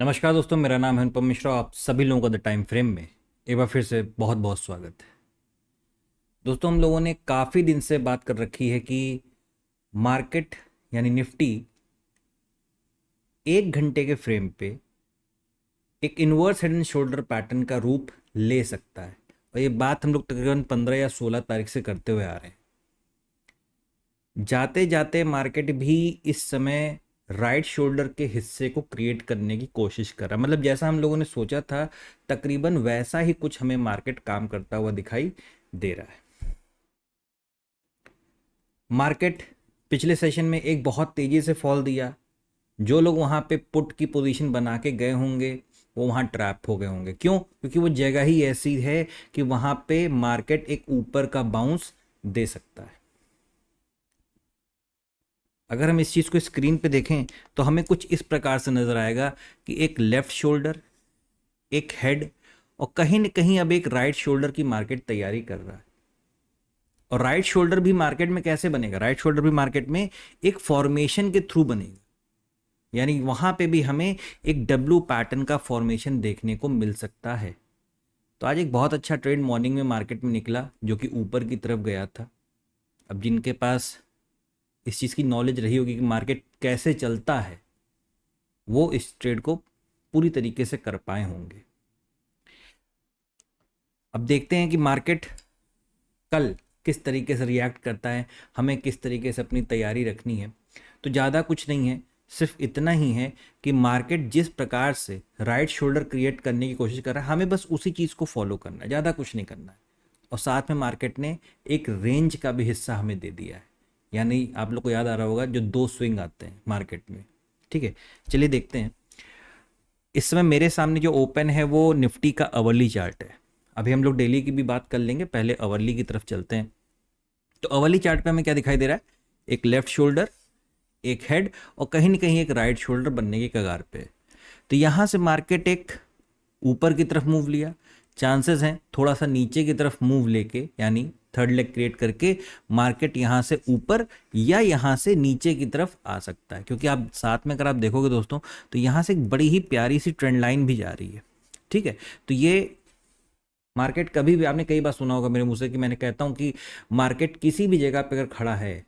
नमस्कार दोस्तों, मेरा नाम है अनुपम मिश्रा। आप सभी लोगों का द टाइम फ्रेम में एक बार फिर से बहुत बहुत स्वागत है। दोस्तों, हम लोगों ने काफ़ी दिन से बात कर रखी है कि मार्केट यानी निफ्टी 1 घंटे के फ्रेम पे एक inverse head and shoulder pattern का रूप ले सकता है। और ये बात हम लोग तकरीबन 15 या 16 तारीख से करते हुए आ रहे हैं। जाते जाते मार्केट भी इस समय राइट शोल्डर के हिस्से को क्रिएट करने की कोशिश कर रहा है। मतलब जैसा हम लोगों ने सोचा था, तकरीबन वैसा ही कुछ हमें मार्केट काम करता हुआ दिखाई दे रहा है। मार्केट पिछले सेशन में एक बहुत तेजी से फॉल दिया। जो लोग वहां पे पुट की पोजीशन बना के गए होंगे वो वहां ट्रैप हो गए होंगे। क्यों? क्योंकि वो जगह ही ऐसी है कि वहां पे मार्केट एक ऊपर का बाउंस दे सकता है। अगर हम इस चीज़ को स्क्रीन पे देखें तो हमें कुछ इस प्रकार से नज़र आएगा कि एक लेफ्ट शोल्डर, एक हेड और कहीं न कहीं अब एक राइट शोल्डर की मार्केट तैयारी कर रहा है। और राइट शोल्डर भी मार्केट में कैसे बनेगा? राइट शोल्डर भी मार्केट में एक फॉर्मेशन के थ्रू बनेगा। यानी वहां पे भी हमें एक डब्ल्यू पैटर्न का फॉर्मेशन देखने को मिल सकता है। तो आज एक बहुत अच्छा ट्रेड मॉर्निंग में मार्केट में निकला जो कि ऊपर की तरफ गया था। अब जिनके पास इस चीज़ की नॉलेज रही होगी कि मार्केट कैसे चलता है, वो इस ट्रेड को पूरी तरीके से कर पाए होंगे। अब देखते हैं कि मार्केट कल किस तरीके से रिएक्ट करता है, हमें किस तरीके से अपनी तैयारी रखनी है। तो ज़्यादा कुछ नहीं है, सिर्फ इतना ही है कि मार्केट जिस प्रकार से राइट शोल्डर क्रिएट करने की कोशिश कर रहा है, हमें बस उसी चीज़ को फॉलो करना है, ज़्यादा कुछ नहीं करना है। और साथ में मार्केट ने एक रेंज का भी हिस्सा हमें दे दिया है। यानी आप लोग को याद आ रहा होगा जो 2 स्विंग आते हैं मार्केट में। ठीक है, चलिए देखते हैं। इस समय मेरे सामने जो ओपन है वो निफ्टी का अवर्ली चार्ट है। अभी हम लोग डेली की भी बात कर लेंगे, पहले अवर्ली की तरफ चलते हैं। तो अवर्ली चार्ट पे हमें क्या दिखाई दे रहा है? एक लेफ्ट शोल्डर, एक हेड और कहीं ना कहीं एक राइट शोल्डर बनने की कगार पे। तो यहां से मार्केट एक ऊपर की तरफ मूव लिया, चांसेस हैं थोड़ा सा नीचे की तरफ मूव लेके, यानी थर्ड लेग क्रिएट करके मार्केट यहां से ऊपर या यहां से नीचे की तरफ आ सकता है। क्योंकि आप साथ में अगर आप देखोगे दोस्तों तो यहां से एक बड़ी ही प्यारी सी ट्रेंड लाइन भी जा रही है। ठीक है, तो ये मार्केट कभी भी, आपने कई बार सुना होगा मेरे मुंह से कि मैंने कहता हूं कि मार्केट किसी भी जगह पर अगर खड़ा है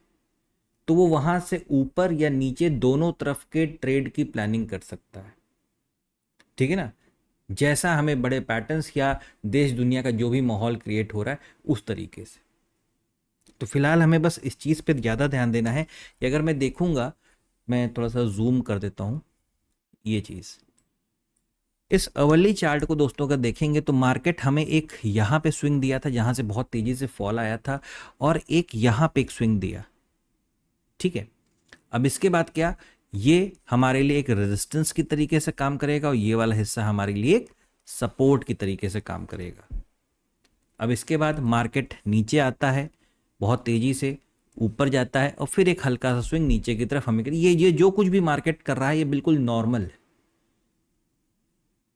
तो वो वहां से ऊपर या नीचे दोनों तरफ के ट्रेड की प्लानिंग कर सकता है। ठीक है ना? जैसा हमें बड़े पैटर्न्स या देश दुनिया का जो भी माहौल क्रिएट हो रहा है उस तरीके से। तो फिलहाल हमें बस इस चीज़ पे ज़्यादा ध्यान देना है कि अगर मैं देखूंगा, मैं थोड़ा सा जूम कर देता हूँ ये चीज़। इस अवर्ली चार्ट को दोस्तों अगर देखेंगे तो मार्केट हमें एक यहाँ पे स्विंग दिया था जहाँ से बहुत तेज़ी से फॉल आया था, और एक यहाँ पे एक स्विंग दिया। ठीक है, अब इसके बाद क्या, ये हमारे लिए एक रेजिस्टेंस की तरीके से काम करेगा और ये वाला हिस्सा हमारे लिए एक सपोर्ट की तरीके से काम करेगा। अब इसके बाद मार्केट नीचे आता है, बहुत तेजी से ऊपर जाता है और फिर एक हल्का सा स्विंग नीचे की तरफ हमें ये जो कुछ भी मार्केट कर रहा है ये बिल्कुल नॉर्मल है।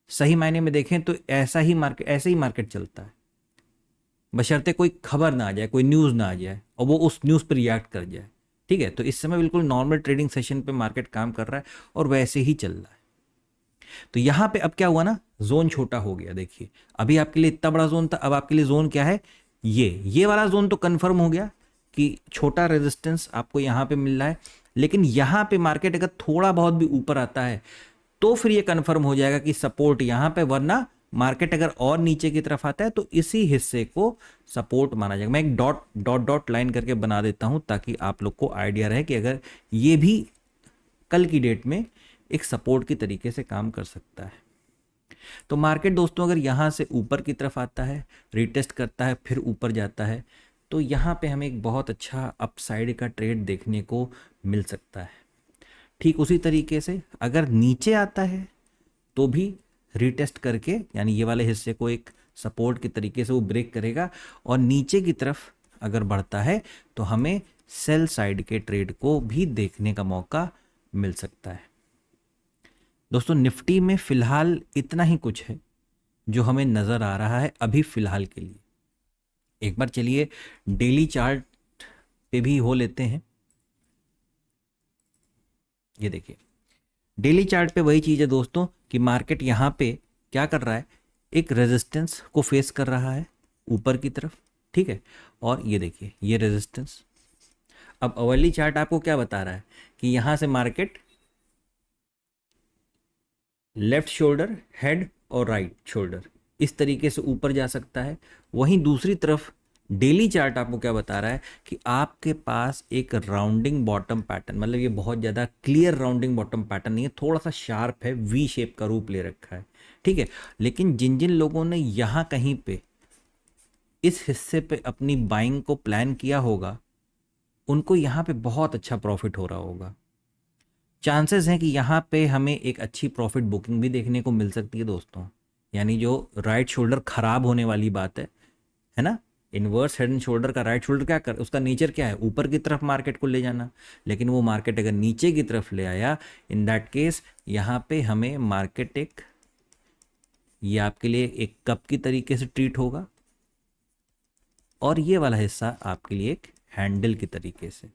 सही मायने में देखें तो ऐसे ही मार्केट चलता है, बशर्ते कोई खबर ना आ जाए, कोई न्यूज़ ना आ जाए और वो उस न्यूज़ पर रिएक्ट कर जाए। ठीक है, तो इस समय बिल्कुल नॉर्मल ट्रेडिंग सेशन पे मार्केट काम कर रहा है और वैसे ही चल रहा है। तो यहां पे अब क्या हुआ ना, जोन छोटा हो गया। देखिए, अभी आपके लिए इतना बड़ा जोन था, अब आपके लिए जोन क्या है, ये वाला जोन तो कंफर्म हो गया कि छोटा रेजिस्टेंस आपको यहां पे मिल रहा है। लेकिन यहां पे मार्केट अगर थोड़ा बहुत भी ऊपर आता है तो फिर ये कंफर्म हो जाएगा कि सपोर्ट यहां पे, वरना मार्केट अगर और नीचे की तरफ आता है तो इसी हिस्से को सपोर्ट माना जाएगा। मैं एक डॉट डॉट डॉट लाइन करके बना देता हूं ताकि आप लोग को आइडिया रहे कि अगर ये भी कल की डेट में एक सपोर्ट की तरीके से काम कर सकता है। तो मार्केट दोस्तों अगर यहां से ऊपर की तरफ आता है, रिटेस्ट करता है, फिर ऊपर जाता है, तो यहां पे हमें एक बहुत अच्छा अपसाइड का ट्रेड देखने को मिल सकता है। ठीक उसी तरीके से अगर नीचे आता है तो भी रिटेस्ट करके, यानी ये वाले हिस्से को एक सपोर्ट के तरीके से वो ब्रेक करेगा और नीचे की तरफ अगर बढ़ता है तो हमें सेल साइड के ट्रेड को भी देखने का मौका मिल सकता है। दोस्तों, निफ्टी में फिलहाल इतना ही कुछ है जो हमें नज़र आ रहा है अभी फिलहाल के लिए। एक बार चलिए डेली चार्ट पे भी हो लेते हैं। ये देखिए, डेली चार्ट पे वही चीज़ है दोस्तों कि मार्केट यहाँ पे क्या कर रहा है, एक रेजिस्टेंस को फेस कर रहा है ऊपर की तरफ, ठीक है। और ये देखिए ये रेजिस्टेंस। अब अवर्ली चार्ट आपको क्या बता रहा है कि यहाँ से मार्केट लेफ्ट शोल्डर, हेड और राइट शोल्डर इस तरीके से ऊपर जा सकता है। वहीं दूसरी तरफ डेली चार्ट आपको क्या बता रहा है कि आपके पास एक राउंडिंग बॉटम पैटर्न, मतलब ये बहुत ज़्यादा क्लियर राउंडिंग बॉटम पैटर्न नहीं है, थोड़ा सा शार्प है, वी शेप का रूप ले रखा है, ठीक है। लेकिन जिन जिन लोगों ने यहाँ कहीं पे इस हिस्से पे अपनी बाइंग को प्लान किया होगा उनको यहाँ पे बहुत अच्छा प्रॉफिट हो रहा होगा। चांसेस हैं कि यहाँ पे हमें एक अच्छी प्रॉफिट बुकिंग भी देखने को मिल सकती है दोस्तों। यानी जो राइट शोल्डर खराब होने वाली बात है ना, इन्वर्स हेड एंड शोल्डर का राइट शोल्डर क्या कर, उसका नेचर क्या है, ऊपर की तरफ मार्केट को ले जाना। लेकिन वो मार्केट अगर नीचे की तरफ ले आया, इन दैट केस यहाँ पे हमें मार्केट एक, ये आपके लिए एक कप की तरीके से ट्रीट होगा और ये वाला हिस्सा आपके लिए एक हैंडल की तरीके से,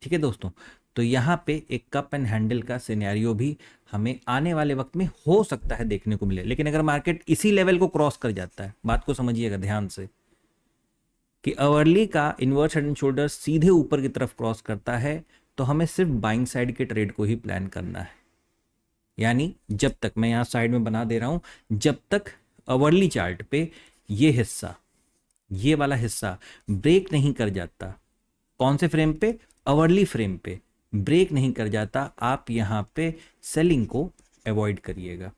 ठीक है दोस्तों। तो यहाँ पे एक कप एंड हैंडल का सिनेरियो भी हमें आने वाले वक्त में हो सकता है देखने को मिले। लेकिन अगर मार्केट इसी लेवल को क्रॉस कर जाता है, बात को समझिएगा ध्यान से, कि अवर्ली का इन्वर्स हेड एंड शोल्डर सीधे ऊपर की तरफ क्रॉस करता है, तो हमें सिर्फ बाइंग साइड के ट्रेड को ही प्लान करना है। यानी जब तक, मैं यहाँ साइड में बना दे रहा हूँ, जब तक अवर्ली चार्ट पे ये हिस्सा, ये वाला हिस्सा ब्रेक नहीं कर जाता, कौन से फ्रेम पे, अवर्ली फ्रेम पे ब्रेक नहीं कर जाता, आप यहां पे सेलिंग को अवॉइड करिएगा,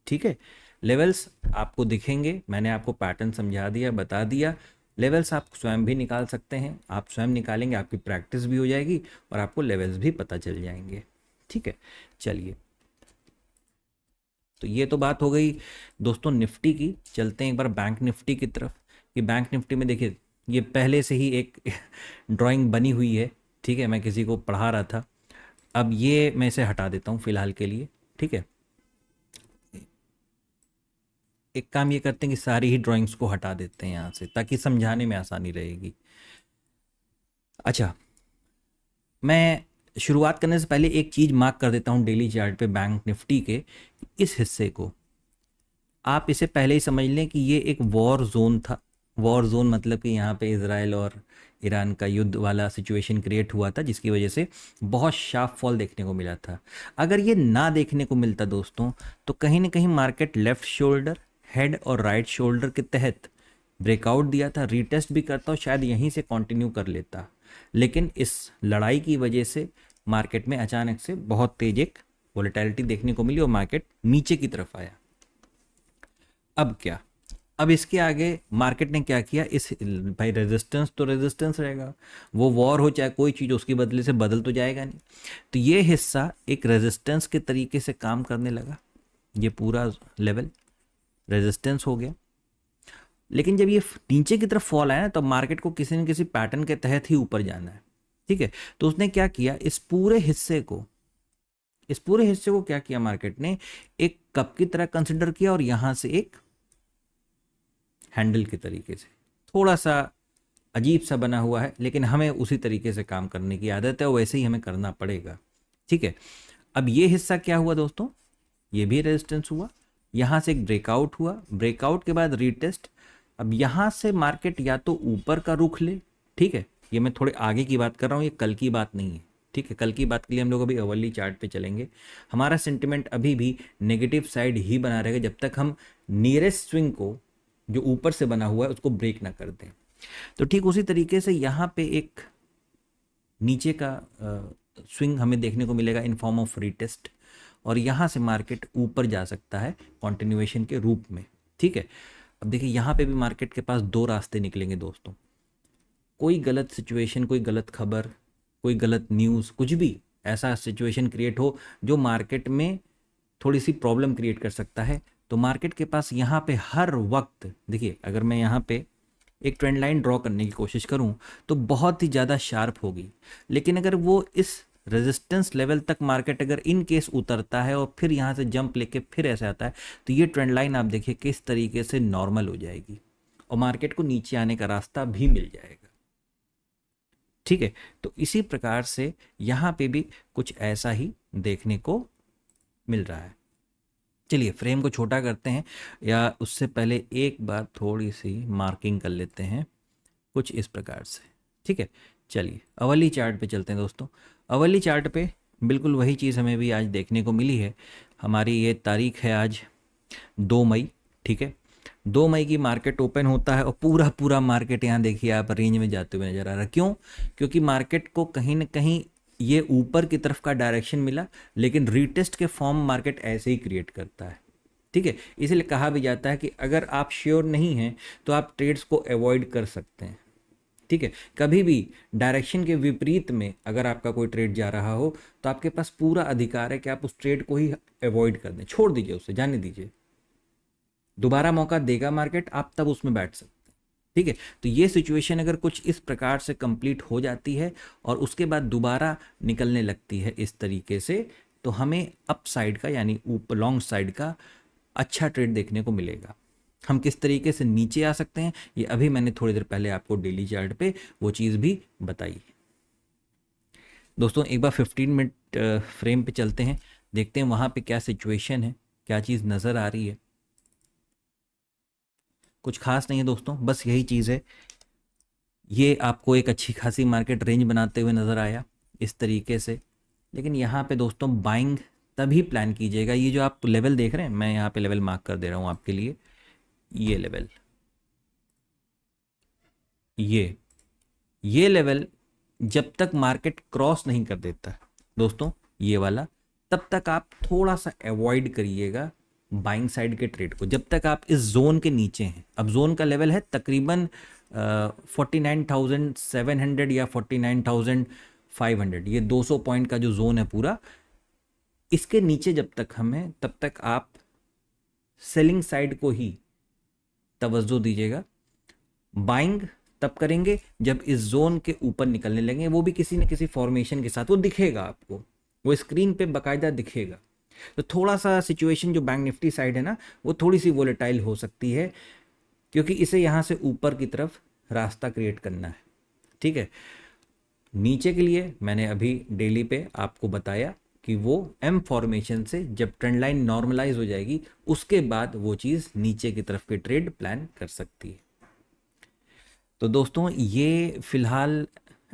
ठीक है। लेवल्स आपको दिखेंगे, मैंने आपको पैटर्न समझा दिया, बता दिया। लेवल्स आप स्वयं भी निकाल सकते हैं, आप स्वयं निकालेंगे, आपकी प्रैक्टिस भी हो जाएगी और आपको लेवल्स भी पता चल जाएंगे, ठीक है। चलिए, तो ये तो बात हो गई दोस्तों निफ्टी की। चलते हैं एक बार बैंक निफ्टी की तरफ। कि बैंक निफ्टी में देखिए ये पहले से ही एक ड्राइंग बनी हुई है, ठीक है, मैं किसी को पढ़ा रहा था। अब ये मैं इसे हटा देता हूँ फिलहाल के लिए, ठीक है। एक काम ये करते हैं कि सारी ही ड्राइंग्स को हटा देते हैं यहाँ से, ताकि समझाने में आसानी रहेगी। अच्छा, मैं शुरुआत करने से पहले एक चीज़ मार्क कर देता हूँ डेली चार्ट पे बैंक निफ्टी के, इस हिस्से को आप इसे पहले ही समझ लें कि ये एक वॉर जोन था। वॉर जोन मतलब कि यहाँ पे इजराइल और ईरान का युद्ध वाला सिचुएशन क्रिएट हुआ था, जिसकी वजह से बहुत शार्प फॉल देखने को मिला था। अगर ये ना देखने को मिलता दोस्तों, तो कहीं ना कहीं मार्केट लेफ्ट शोल्डर, हेड और राइट शोल्डर के तहत ब्रेकआउट दिया था, रीटेस्ट भी करता और शायद यहीं से कंटिन्यू कर लेता। लेकिन इस लड़ाई की वजह से मार्केट में अचानक से बहुत तेज एक वोलेटिलिटी देखने को मिली और मार्केट नीचे की तरफ आया। अब क्या, अब इसके आगे मार्केट ने क्या किया, इस भाई रेजिस्टेंस तो रेजिस्टेंस रहेगा, वो वॉर हो चाहे कोई चीज़, उसकी बदले से बदल तो जाएगा नहीं। तो ये हिस्सा एक रेजिस्टेंस के तरीके से काम करने लगा, ये पूरा लेवल रेजिस्टेंस हो गया। लेकिन जब ये नीचे की तरफ फॉल आया ना, तो मार्केट को किसी न किसी पैटर्न के तहत ही ऊपर जाना है, ठीक है। तो उसने क्या किया, इस पूरे हिस्से को क्या किया, मार्केट ने एक कप की तरह कंसिडर किया और यहां से एक हैंडल के तरीके से, थोड़ा सा अजीब सा बना हुआ है, लेकिन हमें उसी तरीके से काम करने की आदत है और वैसे ही हमें करना पड़ेगा, ठीक है। अब ये हिस्सा क्या हुआ दोस्तों, ये भी रेजिस्टेंस हुआ, यहां से एक ब्रेकआउट हुआ, ब्रेकआउट के बाद रीटेस्ट। अब यहां से मार्केट या तो ऊपर का रुख ले, ठीक है, ये मैं थोड़े आगे की बात कर रहा हूँ, ये कल की बात नहीं है, ठीक है। कल की बात के लिए हम लोग अभी अवर्ली चार्ट पे चलेंगे। हमारा सेंटिमेंट अभी भी नेगेटिव साइड ही बना रहेगा जब तक हम नियरेस्ट स्विंग को, जो ऊपर से बना हुआ है, उसको ब्रेक ना कर दें। तो ठीक उसी तरीके से यहाँ पे एक नीचे का स्विंग हमें देखने को मिलेगा इन फॉर्म ऑफ रीटेस्ट, और यहाँ से मार्केट ऊपर जा सकता है कॉन्टिन्यूएशन के रूप में, ठीक है। अब देखिए यहाँ पे भी मार्केट के पास दो रास्ते निकलेंगे दोस्तों। कोई गलत सिचुएशन, कोई गलत खबर, कोई गलत न्यूज़, कुछ भी ऐसा सिचुएशन क्रिएट हो जो मार्केट में थोड़ी सी प्रॉब्लम क्रिएट कर सकता है, तो मार्केट के पास यहाँ पे हर वक्त, देखिए अगर मैं यहाँ पे एक ट्रेंड लाइन ड्रॉ करने की कोशिश करूँ तो बहुत ही ज़्यादा शार्प होगी। लेकिन अगर वो इस रेजिस्टेंस लेवल तक मार्केट अगर इन केस उतरता है और फिर यहाँ से जंप लेके फिर ऐसे आता है, तो ये ट्रेंड लाइन आप देखिए किस तरीके से नॉर्मल हो जाएगी और मार्केट को नीचे आने का रास्ता भी मिल जाएगा, ठीक है। तो इसी प्रकार से यहाँ पे भी कुछ ऐसा ही देखने को मिल रहा है। चलिए फ्रेम को छोटा करते हैं, या उससे पहले एक बार थोड़ी सी मार्किंग कर लेते हैं कुछ इस प्रकार से। ठीक है, चलिए अवली चार्ट पे चलते हैं दोस्तों। अवली चार्ट पे बिल्कुल वही चीज़ हमें भी आज देखने को मिली है। हमारी ये तारीख है आज 2 मई। ठीक है, 2 मई की मार्केट ओपन होता है और पूरा पूरा मार्केट यहाँ देखिए आप रेंज में जाते हुए नजर आ रहा है। क्यों? क्योंकि मार्केट को कहीं ना कहीं ये ऊपर की तरफ का डायरेक्शन मिला, लेकिन रीटेस्ट के फॉर्म मार्केट ऐसे ही क्रिएट करता है। ठीक है, इसलिए कहा भी जाता है कि अगर आप श्योर नहीं हैं तो आप ट्रेड्स को अवॉइड कर सकते हैं। ठीक है, कभी भी डायरेक्शन के विपरीत में अगर आपका कोई ट्रेड जा रहा हो तो आपके पास पूरा अधिकार है कि आप उस ट्रेड को ही अवॉइड कर दें, छोड़ दीजिए, उसे जाने दीजिए। दोबारा मौका देगा मार्केट, आप तब उसमें बैठ सकते हैं। ठीक है, तो ये सिचुएशन अगर कुछ इस प्रकार से कंप्लीट हो जाती है और उसके बाद दोबारा निकलने लगती है इस तरीके से, तो हमें अप साइड का यानी ऊपर लॉन्ग साइड का अच्छा ट्रेड देखने को मिलेगा। हम किस तरीके से नीचे आ सकते हैं ये अभी मैंने थोड़ी देर पहले आपको डेली चार्ट पे वो चीज़ भी बताई। दोस्तों एक बार 15 मिनट फ्रेम पे चलते हैं, देखते हैं वहाँ पे क्या सिचुएशन है, क्या चीज़ नज़र आ रही है। कुछ खास नहीं है दोस्तों, बस यही चीज़ है। ये आपको एक अच्छी खासी मार्केट रेंज बनाते हुए नज़र आया इस तरीके से, लेकिन यहाँ पे दोस्तों बाइंग तभी प्लान कीजिएगा। ये जो आप लेवल देख रहे हैं, मैं यहाँ पे लेवल मार्क कर दे रहा हूँ आपके लिए, ये लेवल, ये लेवल जब तक मार्केट क्रॉस नहीं कर देता दोस्तों, ये वाला, तब तक आप थोड़ा सा अवॉइड करिएगा बाइंग साइड के ट्रेड को, जब तक आप इस जोन के नीचे हैं। अब जोन का लेवल है तकरीबन 49,700 या 49,500, ये 200 पॉइंट का जो जोन है पूरा, इसके नीचे जब तक हम हैं तब तक आप सेलिंग साइड को ही तवज्जो दीजिएगा। बाइंग तब करेंगे जब इस जोन के ऊपर निकलने लगेंगे, वो भी किसी न किसी फॉर्मेशन के साथ, वो दिखेगा आपको, वो स्क्रीन पे बाकायदा दिखेगा। तो थोड़ा सा सिचुएशन जो बैंक निफ्टी साइड है ना, वो थोड़ी सी वोलेटाइल हो सकती है, क्योंकि इसे यहाँ से ऊपर की तरफ रास्ता क्रिएट करना है। ठीक है, नीचे के लिए मैंने अभी डेली पे आपको बताया कि वो एम फॉर्मेशन से जब ट्रेंड लाइन नॉर्मलाइज हो जाएगी उसके बाद वो चीज़ नीचे की तरफ के ट्रेड प्लान कर सकती है। तो दोस्तों ये फिलहाल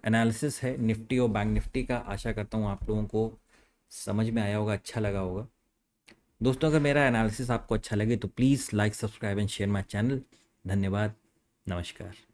एनालिसिस है निफ्टी और बैंक निफ्टी का। आशा करता हूँ आप लोगों को समझ में आया होगा, अच्छा लगा होगा। दोस्तों अगर मेरा एनालिसिस आपको अच्छा लगे तो please like, subscribe and share my channel. धन्यवाद, नमस्कार।